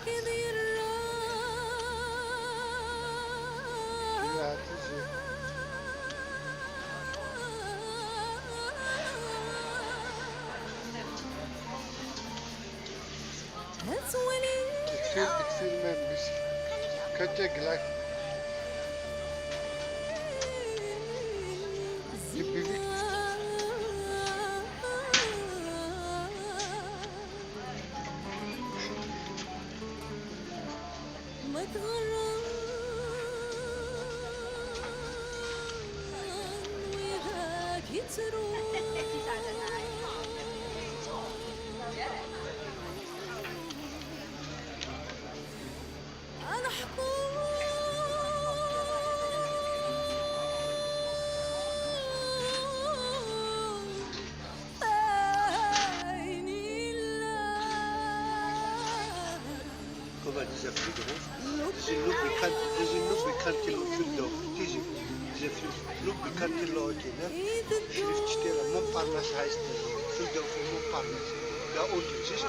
يا تجي تكفير من بس كتك لك يبيك ما تغرم وياك يتروح أنا حكون عيني الله كما ديجا في الدروس تجي اللب كان كيلو في الدو تيجي في اللب كان كيلو كده شريف تشتري مو بارناس هايست في الدو في مو بارناس لا أول تجيش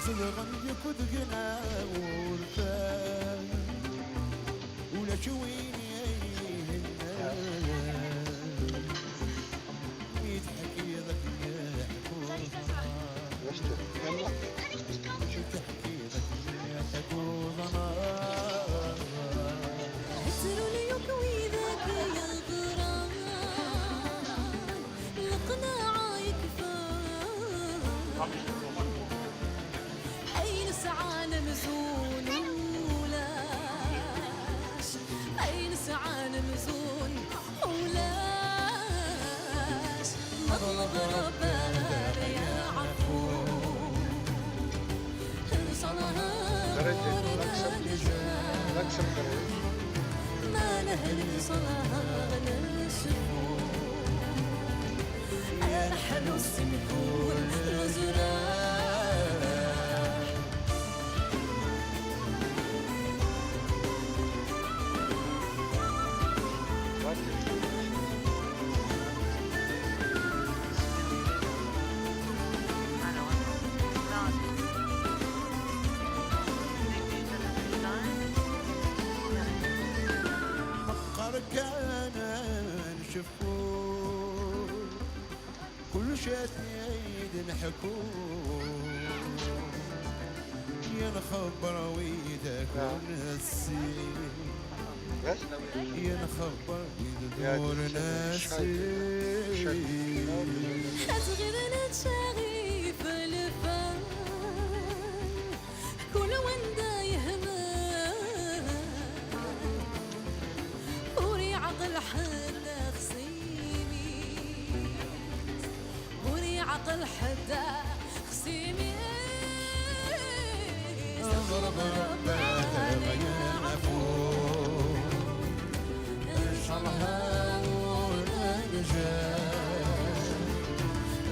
زغن يكد غنا ورفان ولا شويني يضحك يضحك يا حكومة شو تحكي يا حكومة عسروا ليك ويذاك يا غرام القناعة يكفاك أين سعى مزون ولاش أين سعى مزون ولاش مغلب ربنا يا عفو صلها درجة نكسب ما نهل صلها نشفو أرحل السمكون الغزراح فقر كان نشوفو كل شيء نحكو يا نخبر ويدك ونسي بس يا نخبر ويدك نسي أصغر نتشاغي في الفن كل وندا يهمل وري عقل حدا خصيمي وري عقل حدا خصيمي اضرب ربك يا عفو اشرها ونرجع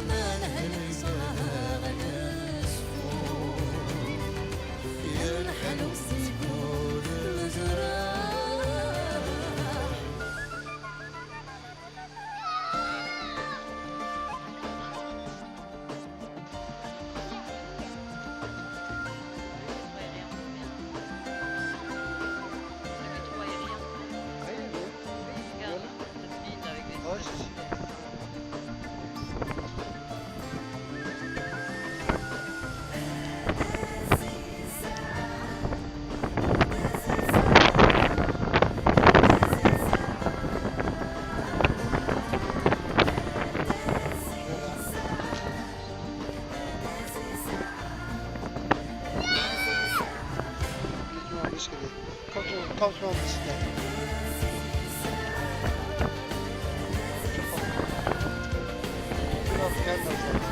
ما نهل صلاها نشفو يا الحلو سيكون الجراح Kalkmam ister. Biraz gelmezler.